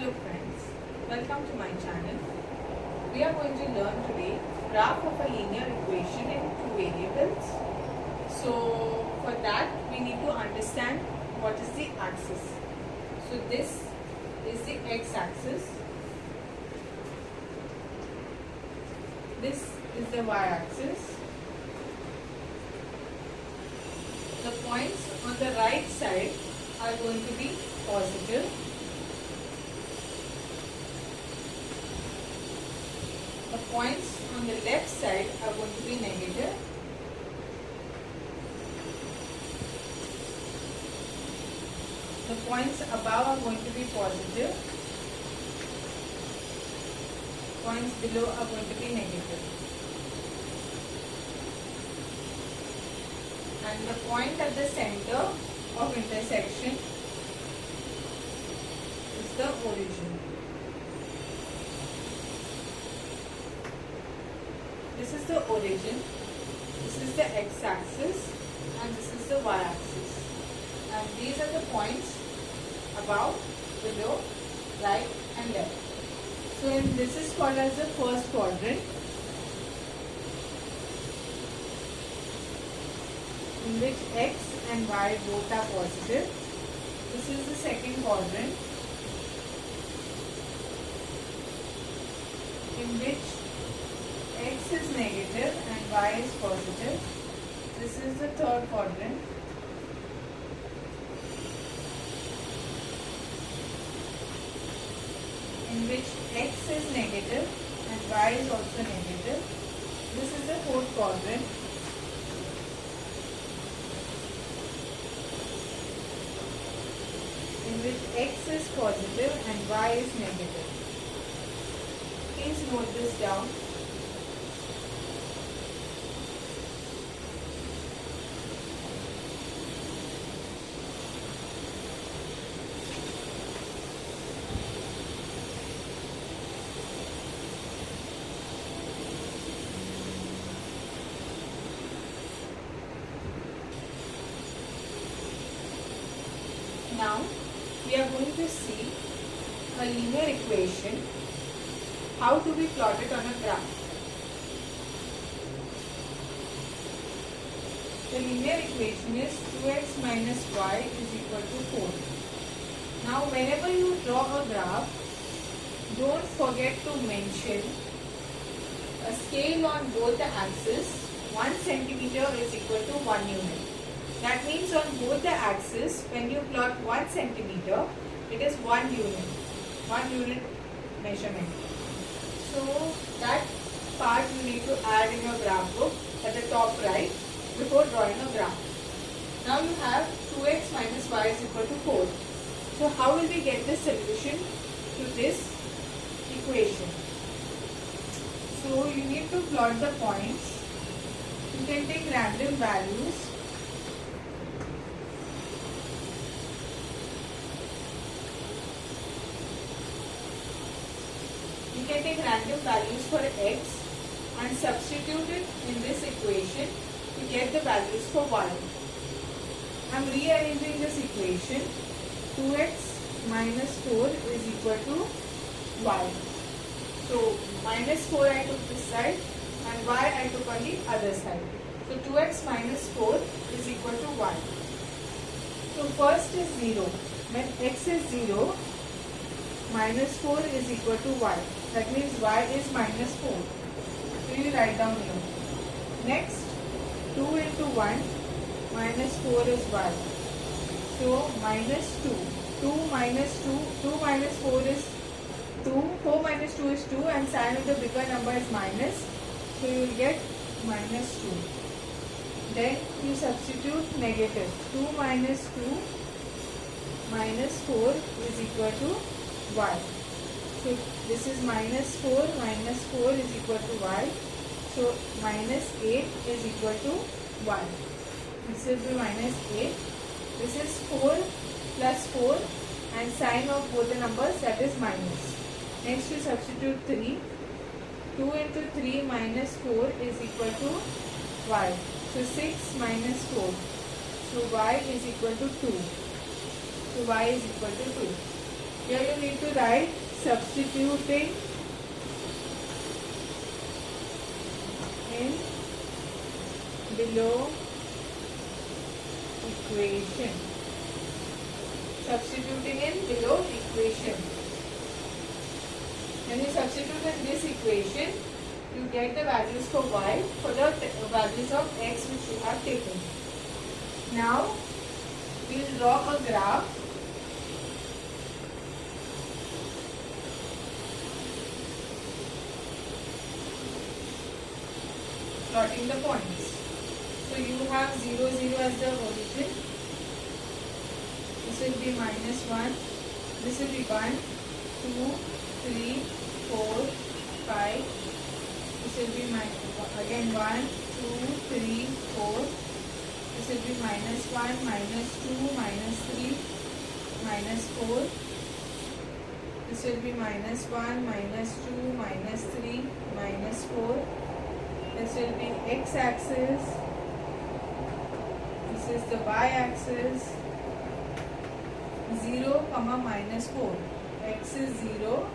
Hello friends, welcome to my channel. We are going to learn today graph of a linear equation in two variables. So for that we need to understand what is the axis. So this is the x-axis. This is the y-axis. The points on the right side are going to be positive. The points on the left side are going to be negative. The points above are going to be positive. Points below are going to be negative. And the point at the center of intersection is the origin. This is the origin, this is the x-axis and this is the y-axis. And these are the points above, below, right and left. So this is called as the first quadrant, in which x and y both are positive. This is the second quadrant, in which x is negative and y is positive. This is the third quadrant, in which x is negative and y is also negative. This is the fourth quadrant, in which x is positive and y is negative. Please note this down. Now we are going to see a linear equation, how to be plotted on a graph. The linear equation is 2x minus y is equal to 4. Now whenever you draw a graph, don't forget to mention a scale on both the axes. 1 centimeter is equal to 1 unit. That means on both the axes, when you plot 1 centimeter, it is 1 unit measurement. So that part you need to add in your graph book at the top right before drawing a graph. Now you have 2x minus y is equal to 4. So how will we get the solution to this equation? So you need to plot the points. You can take random values. You can take random values for x and substitute it in this equation to get the values for y. I am rearranging this equation. 2x minus 4 is equal to y. So minus 4 I took this side and y I took on the other side. So 2x minus 4 is equal to y. So first is 0. When x is 0, minus 4 is equal to y. That means y is minus 4. So you write down here. Next, 2 into 1 minus 4 is y. So minus 2. 2 minus 2. 2 minus 4 is 2. 4 minus 2 is 2 and sign of the bigger number is minus. So you will get minus 2. Then you substitute negative. 2 minus 2 minus 4 is equal to y. So this is minus 4 is equal to y. So minus 8 is equal to y. This will be minus 8. This is 4 plus 4 and sign of both the numbers, that is minus. Next you substitute 3. 2 into 3 minus 4 is equal to y. So 6 minus 4. So y is equal to 2. So y is equal to 2. Here you need to write substituting in below equation. Substituting in below equation. When you substitute in this equation, you get the values for y for the values of x which you have taken. Now we will draw a graph. Plotting the points. So you have 0, 0 as the origin. This will be -1. This will be 1, 2, 3, 4, 5. This will be again 1, 2, 3, 4. This will be -1, -2, -3, -4. This will be -1, -2, -3, -4. This will be x-axis. This is the y-axis. 0, -4. X is 0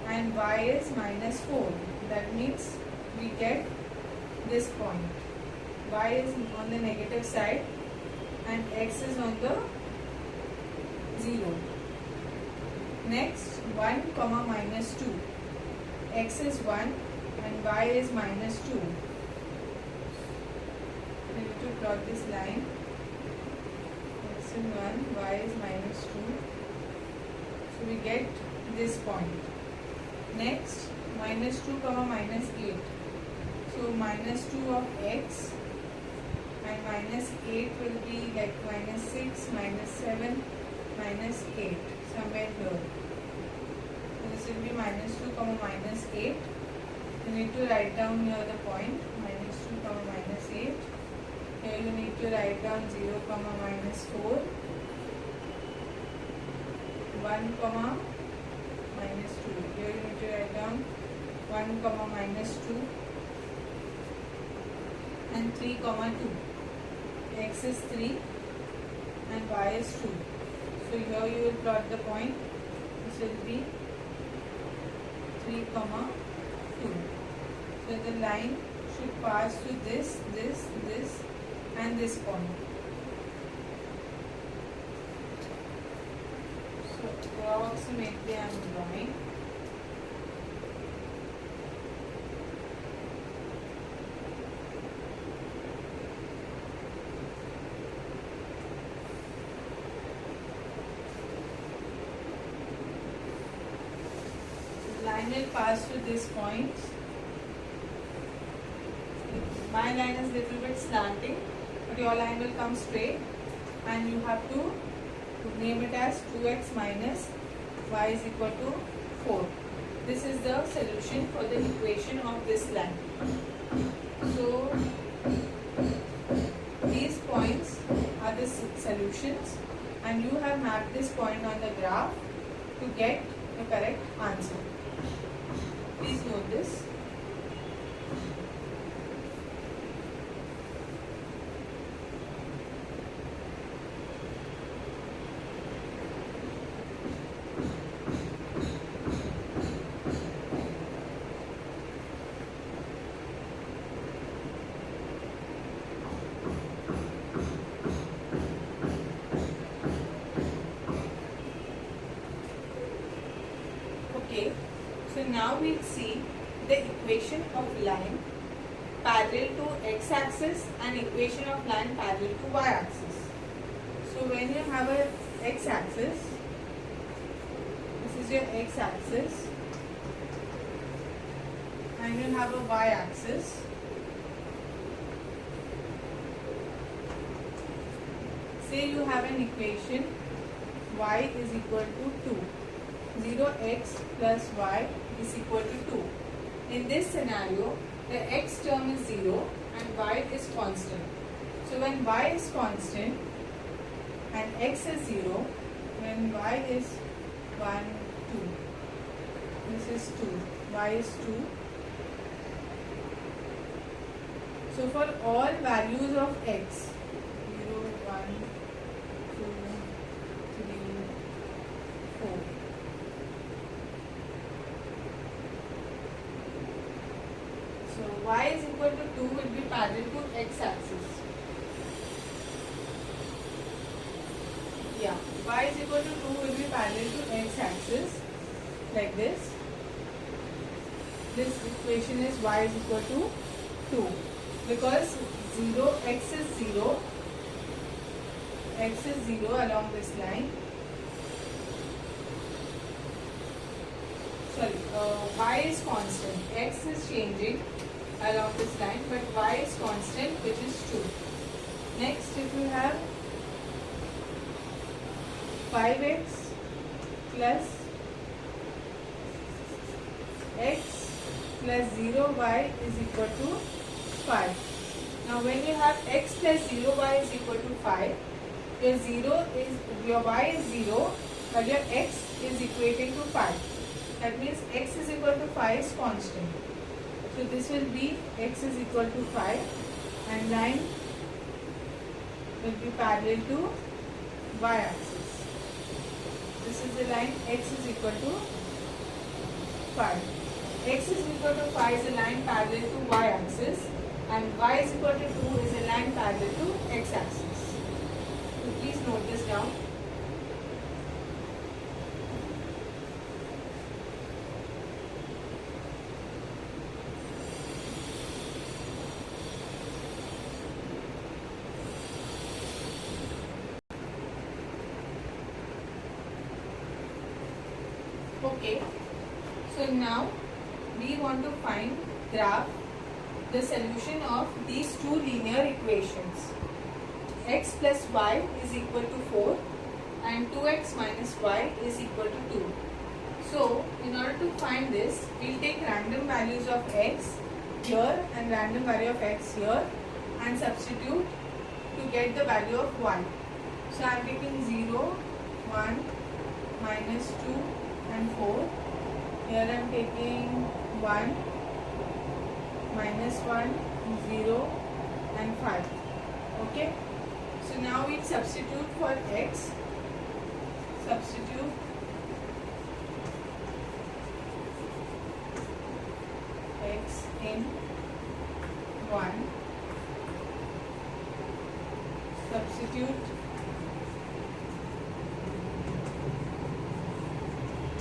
and y is -4. That means we get this point. Y is on the negative side and x is on the 0. Next 1, -2. X is 1 and y is -2. We need to plot this line. X is 1, y is -2. So we get this point. Next -2, -8. So -2 of x and -8 will be like -6, -7, -8 somewhere here. So this will be -2, -8. You need to write down here the point -2, -8. Here you need to write down 0, -4. 1, -2. Here you need to write down 1, -2 and 3, 2. X is 3 and y is 2. So here you will plot the point. This will be 3, 2. So the line should pass through this, and this point. So approximately I am drawing. Line will pass through this point. My line is little bit slanting, but your line will come straight, and you have to name it as 2x minus y is equal to 4. This is the solution for the equation of this line. So these points are the solutions, and you have mapped this point on the graph to get the correct answer. Please note this. Okay, so now we'll see the equation of line parallel to x-axis and equation of line parallel to y-axis. So when you have a x-axis, this is your x-axis, and you have a y-axis. Say you have an equation y is equal to 2. 0x plus y is equal to 2. In this scenario, the x term is 0 and y is constant. So when y is constant and x is 0, when y is 1, 2, this is 2, y is 2. So for all values of x, 0, 1, 2, 3, 4, y is equal to 2 will be parallel to x axis. Yeah, y is equal to 2 will be parallel to x axis like this. This equation is y is equal to 2 because 0 x is 0 along this line. Sorry, y is constant, x is changing along this line, but y is constant, which is 2. Next, if you have 5x plus x plus 0y is equal to 5. Now, when you have x plus 0y is equal to 5, your y is 0, but your x is equating to 5. That means x is equal to 5 is constant. So this will be x is equal to 5 and line will be parallel to y axis. This is the line x is equal to 5. X is equal to 5 is a line parallel to y axis and y is equal to 2 is a line parallel to x axis. So please note this down. Okay, so now we want to graph the solution of these two linear equations. X plus y is equal to 4 and 2x minus y is equal to 2. So, in order to find this, we will take random values of x here and random value of x here and substitute to get the value of y. So, I am taking 0, 1, minus 2 and 4. Here I am taking 1, minus 1, 0 and 5. Okay. So now we substitute for x. Substitute x in 1. Substitute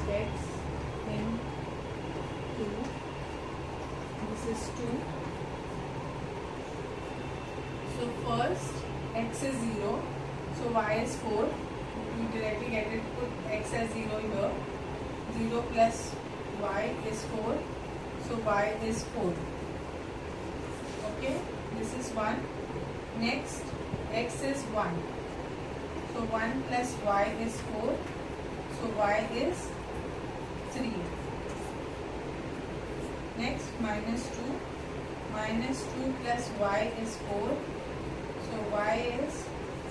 x in 2. This is 2. So first x is 0. So y is 4. You directly get it, put x as 0 here. 0 plus y is 4. So y is 4. Okay. This is 1. Next x is 1. So 1 plus y is 4. So y is 3. Next minus 2. Minus 2 plus y is 4. So y is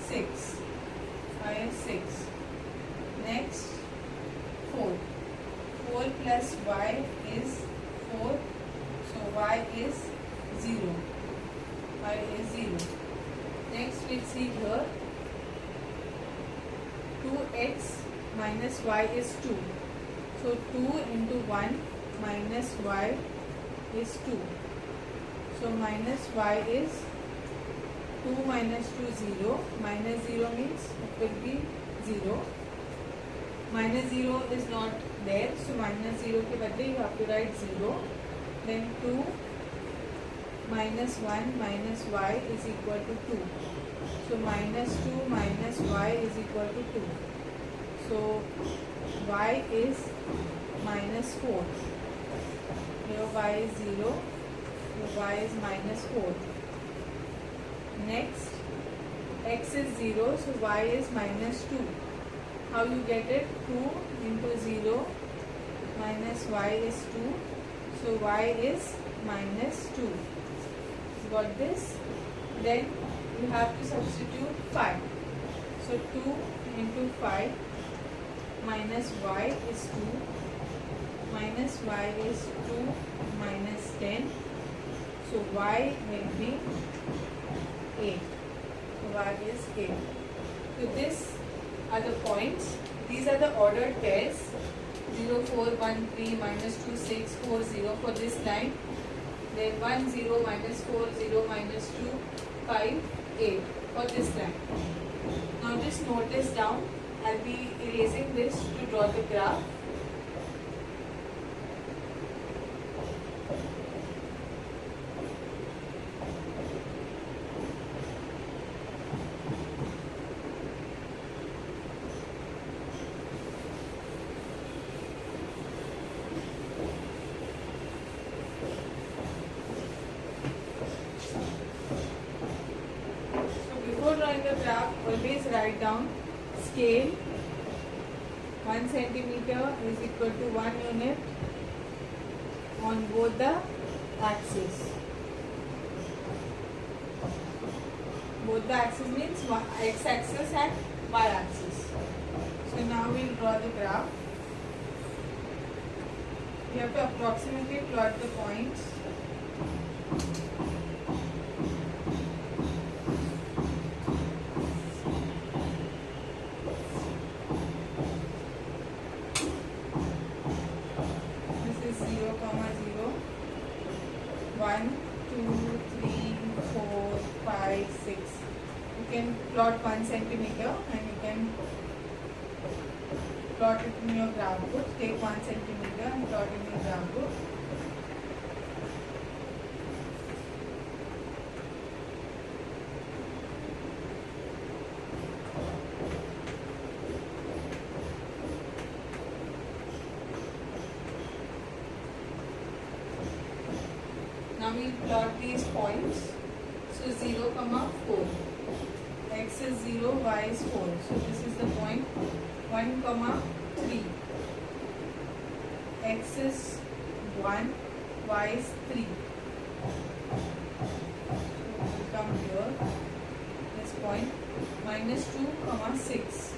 6. Y is 6. Next 4. 4 plus y is 4. So y is 0. Y is 0. Next we see here 2x minus y is 2. So 2 into 1 minus y is 2. So minus y is 2 minus 2 0. Minus 0 means it will be 0. Minus 0 is not there. So minus 0 ke badle you have to write 0. Then 2 minus 1 minus y is equal to 2. So minus 2 minus y is equal to 2. So y is minus 4. Here y is 0. So y is minus 4. Next x is 0. So y is minus 2. How you get it? 2 into 0 minus y is 2. So y is minus 2. Got this? Then you have to substitute 5. So 2 into 5 minus y is 2. Minus y is 2 minus 10. So y will be 8. So y is 8. So these are the points. These are the ordered pairs. 0, 4, 1, 3, minus 2, 6, 4, 0 for this line. then 1, 0, minus 4, 0, minus 2, 5, 8 for this line. Now just notice down, I'll be erasing this to draw the graph. Before drawing the graph, always write down scale 1 centimeter is equal to 1 unit on both the axes. Both the axes means x axis and y axis. So now we will draw the graph. We have to approximately plot the points. This is 0, 0, 1, 2, 3, 4, 5, 6. You can plot 1 centimeter and you can plot it in your graph book. Take 1 centimeter and plot in your graph book. Now we plot these points. So 0, 4. X is 0, y is 4. So this is the point 1, 3. X is 1, y is 3. So we come here. This point minus 2, 6.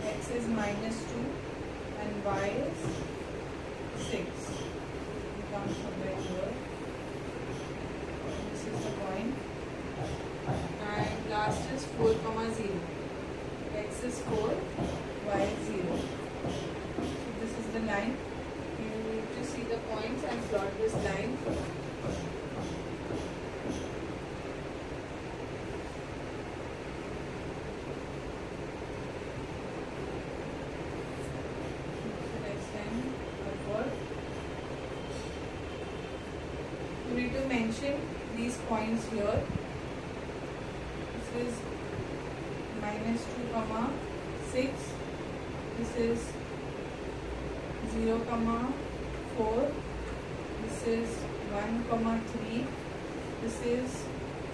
X is minus 2 and y is 6. We come somewhere here. This is the point. And last is 4, 0. X is 4, y is 0. So this is the line. You need to see the points and plot this line. So next time, upward. You need to mention these points here. This is minus 2, 6. This is 0, 4. This is 1, 3. This is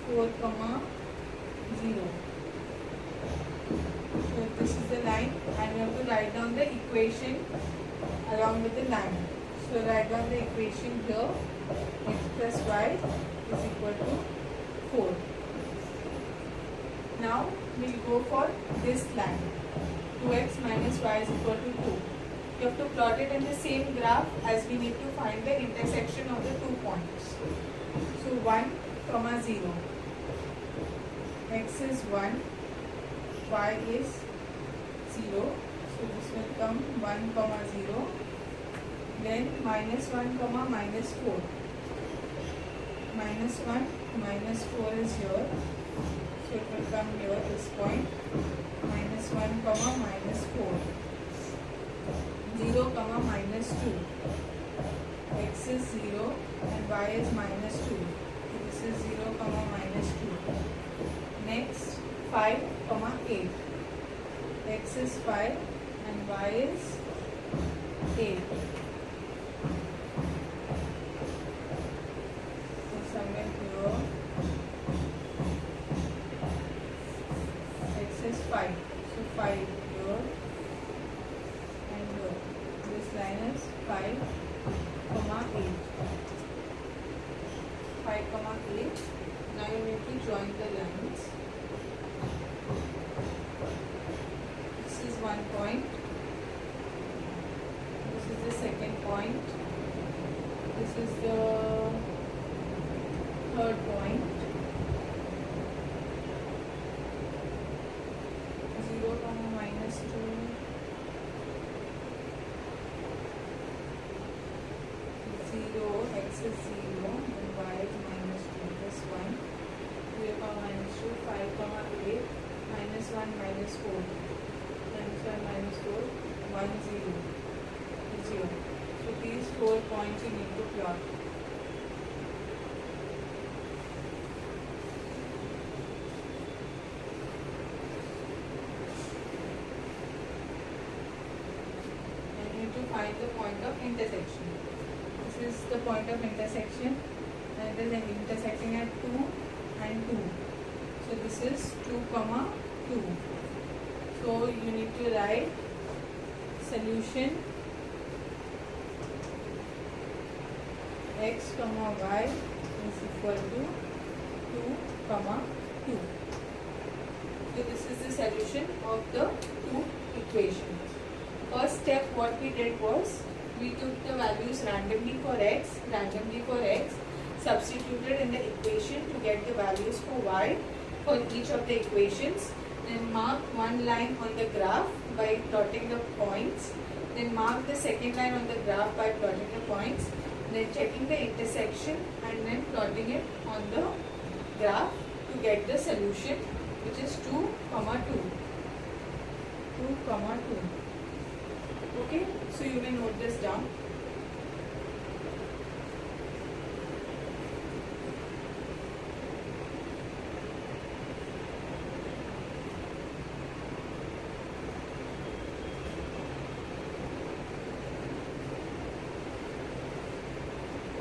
4, 0. So this is the line and you have to write down the equation along with the line. So write down the equation here. X plus y is equal to 4. Now we will go for this line. 2x minus y is equal to 2. You have to plot it in the same graph as we need to find the intersection of the 2 points. So 1, 0. X is 1, y is 0. So this will come 1, 0. Then minus 1, minus 4. Minus 1, minus 4 is here. So it will come here, this point. Minus 1, minus 4. 0, minus 2. X is 0 and y is minus 2. So this is 0, minus 2. Next, 5, 8. X is 5 and y is 8. So somewhere here, X is 5. So 5 here and here. This line is 5, 8. 5, 8. Now you need to join the lines. This is one point. This is the second point. This is the third point. 0, minus 2. 0, x is 0. minus 4. 95 minus 4, 1, 0, 0. So these 4 points you need to plot. And you need to find the point of intersection. This is the point of intersection, and it is intersecting at 2 and 2. So this is 2 comma 2. So you need to write solution x comma y is equal to 2 comma 2. So this is the solution of the two equations. First step what we did was we took the values randomly for x, substituted in the equation to get the values for y for each of the equations. Then mark one line on the graph by plotting the points. Then mark the second line on the graph by plotting the points. Then checking the intersection and then plotting it on the graph to get the solution, which is 2 comma 2. 2 comma 2. Okay, so you may note this down.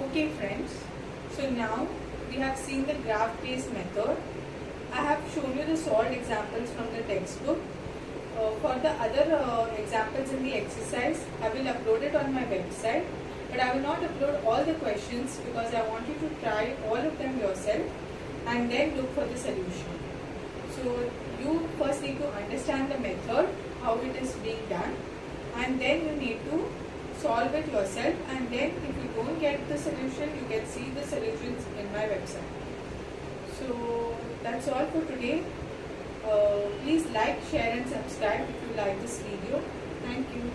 Okay friends, so now we have seen the graph based method. I have shown you the solved examples from the textbook. For the other examples in the exercise, I will upload it on my website, but I will not upload all the questions because I want you to try all of them yourself and then look for the solution. So you first need to understand the method, how it is being done, and then you need to solve it yourself, and then if you don't get the solution, you can see the solutions in my website. So that's all for today. Please like, share and subscribe if you like this video. Thank you.